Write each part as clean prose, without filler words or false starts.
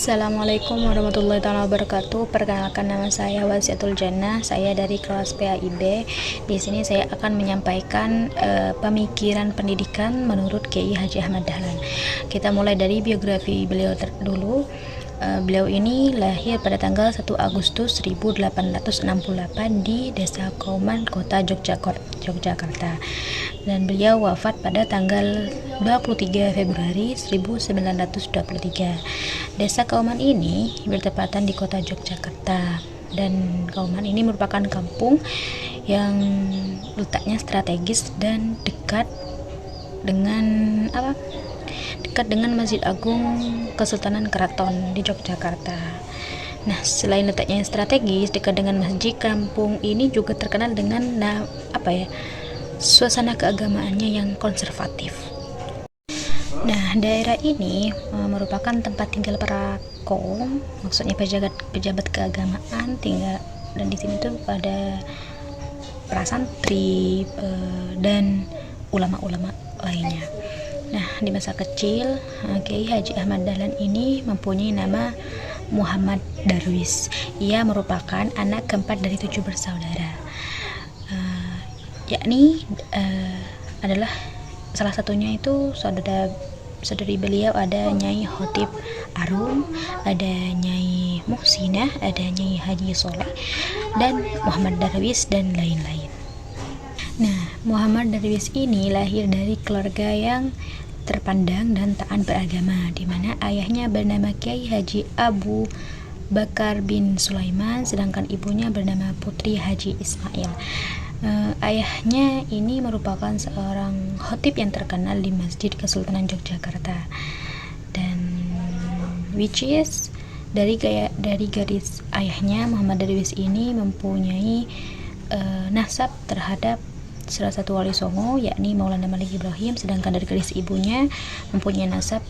Assalamualaikum warahmatullahi wabarakatuh. Perkenalkan, nama saya Wasiatul Jannah. Saya dari kelas PAIB. Di sini saya akan menyampaikan pemikiran pendidikan menurut Kiai Haji Ahmad Dahlan. Kita mulai dari biografi beliau dulu. Beliau ini lahir pada tanggal 1 Agustus 1868 di Desa Kauman, Kota Yogyakarta. Dan beliau wafat pada tanggal 23 Februari 1923. Desa Kauman ini bertepatan di Kota Yogyakarta, dan Kauman ini merupakan kampung yang letaknya strategis dan dekat dengan Masjid Agung Kesultanan Keraton di Yogyakarta. Nah, selain letaknya yang strategis dekat dengan masjid, kampung ini juga terkenal dengan suasana keagamaannya yang konservatif. Nah, daerah ini merupakan tempat tinggal para kaum, maksudnya pejabat keagamaan tinggal, dan di sini tuh ada para santri dan ulama-ulama lainnya. Nah, di masa kecil Kiai Haji Ahmad Dahlan ini mempunyai nama Muhammad Darwis. Ia merupakan anak keempat dari 7 bersaudara, yakni adalah salah satunya itu saudari beliau ada Nyai Khotib Arum, ada Nyai Muhsinah, ada Nyai Haji Soleh, dan Muhammad Darwis, dan lain-lain. Nah, Muhammad Darwis ini lahir dari keluarga yang terpandang dan taat beragama, di mana ayahnya bernama Kiai Haji Abu Bakar bin Sulaiman, sedangkan ibunya bernama Putri Haji Ismail. Ayahnya ini merupakan seorang khotib yang terkenal di Masjid Kesultanan Yogyakarta, dan which is dari garis ayahnya, Muhammad Darwis ini mempunyai nasab terhadap salah satu wali songo, yakni Maulana Malik Ibrahim, sedangkan dari garis ibunya mempunyai nasab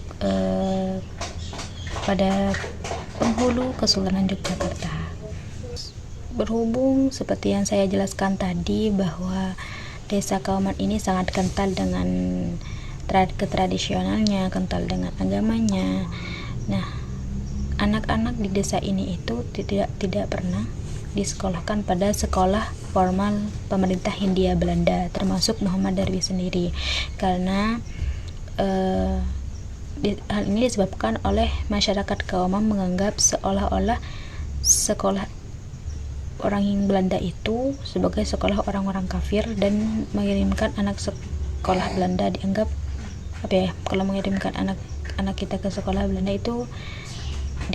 pada penghulu Kesultanan Yogyakarta. Berhubung seperti yang saya jelaskan tadi bahwa Desa Kauman ini sangat kental dengan ketradisionalnya, kental dengan agamanya. Nah, anak-anak di desa ini itu tidak pernah disekolahkan pada sekolah formal pemerintah Hindia Belanda, termasuk Muhammad Darwis sendiri, karena hal ini disebabkan oleh masyarakat Kauman menganggap seolah-olah sekolah orang yang Belanda itu sebagai sekolah orang-orang kafir, dan mengirimkan anak sekolah Belanda dianggap kalau mengirimkan anak kita ke sekolah Belanda itu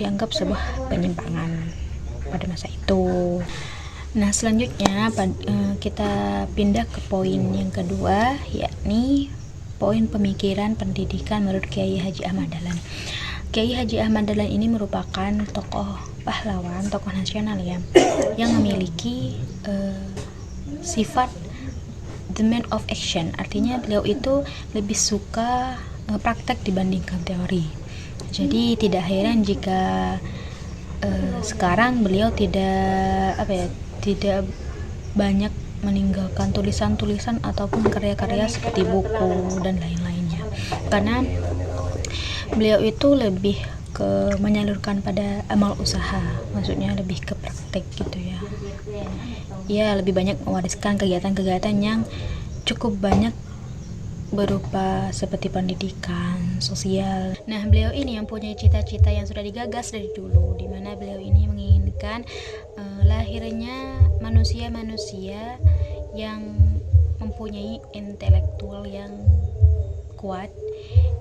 dianggap sebuah penyimpangan pada masa itu. Nah, selanjutnya kita pindah ke poin yang kedua, yakni poin pemikiran pendidikan menurut Kiai Haji Ahmad Dahlan. Kiai Haji Ahmad Dahlan ini merupakan tokoh pahlawan, tokoh nasional yang memiliki sifat the man of action. Artinya beliau itu lebih suka praktek dibandingkan teori. Jadi tidak heran jika sekarang beliau tidak banyak meninggalkan tulisan-tulisan ataupun karya-karya seperti buku dan lain-lainnya, karena beliau itu lebih ke menyalurkan pada amal usaha, maksudnya lebih ke praktek gitu ya. Ia lebih banyak mewariskan kegiatan-kegiatan yang cukup banyak berupa seperti pendidikan, sosial. Nah, beliau ini yang punya cita-cita yang sudah digagas dari dulu, di mana beliau ini menginginkan lahirnya manusia-manusia yang mempunyai intelektual yang kuat,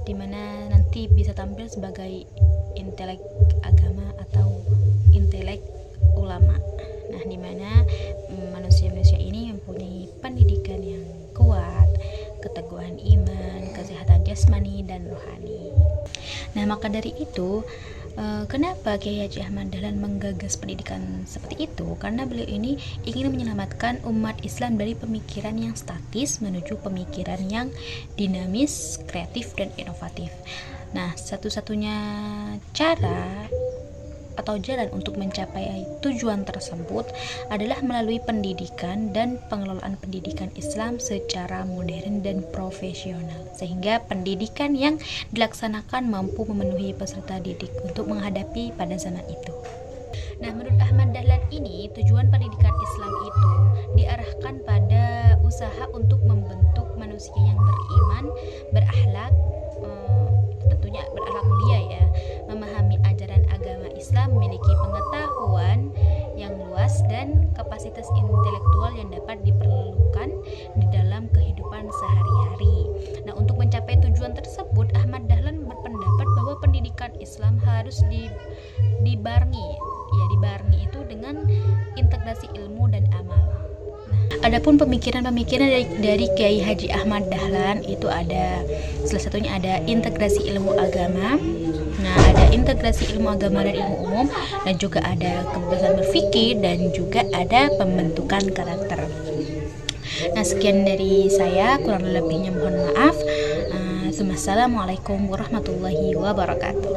di mana nanti bisa tampil sebagai intelek agama atau intelek ulama. Nah, di mana manusia-manusia ini mempunyai pendidikan yang kuat, keteguhan iman, kesehatan jasmani dan rohani. Nah, maka dari itu kenapa Kiai Haji Ahmad Dahlan menggagas pendidikan seperti itu? Karena beliau ini ingin menyelamatkan umat Islam dari pemikiran yang statis menuju pemikiran yang dinamis, kreatif, dan inovatif. Nah, satu-satunya cara atau jalan untuk mencapai tujuan tersebut adalah melalui pendidikan dan pengelolaan pendidikan Islam secara modern dan profesional, sehingga pendidikan yang dilaksanakan mampu memenuhi peserta didik untuk menghadapi pada zaman itu. Nah, menurut Ahmad Dahlan ini, tujuan pendidikan Islam itu diarahkan pada usaha untuk membentuk manusia yang beriman, berakhlak, tentunya berakhlak mulia ya, memahami ajaran agama Islam, memiliki pengetahuan yang luas dan kapasitas intelektual yang dapat diperlukan di dalam kehidupan sehari-hari. Nah, untuk mencapai tujuan tersebut, Ahmad Dahlan berpendapat bahwa pendidikan Islam harus dibarengi itu dengan integrasi ilmu dan amal. Adapun pemikiran-pemikiran dari Kiai Haji Ahmad Dahlan itu ada, salah satunya ada integrasi ilmu agama. Nah, ada integrasi ilmu agama dan ilmu umum, dan juga ada kebebasan berpikir, dan juga ada pembentukan karakter. Nah, sekian dari saya, kurang lebihnya mohon maaf. Assalamualaikum warahmatullahi wabarakatuh.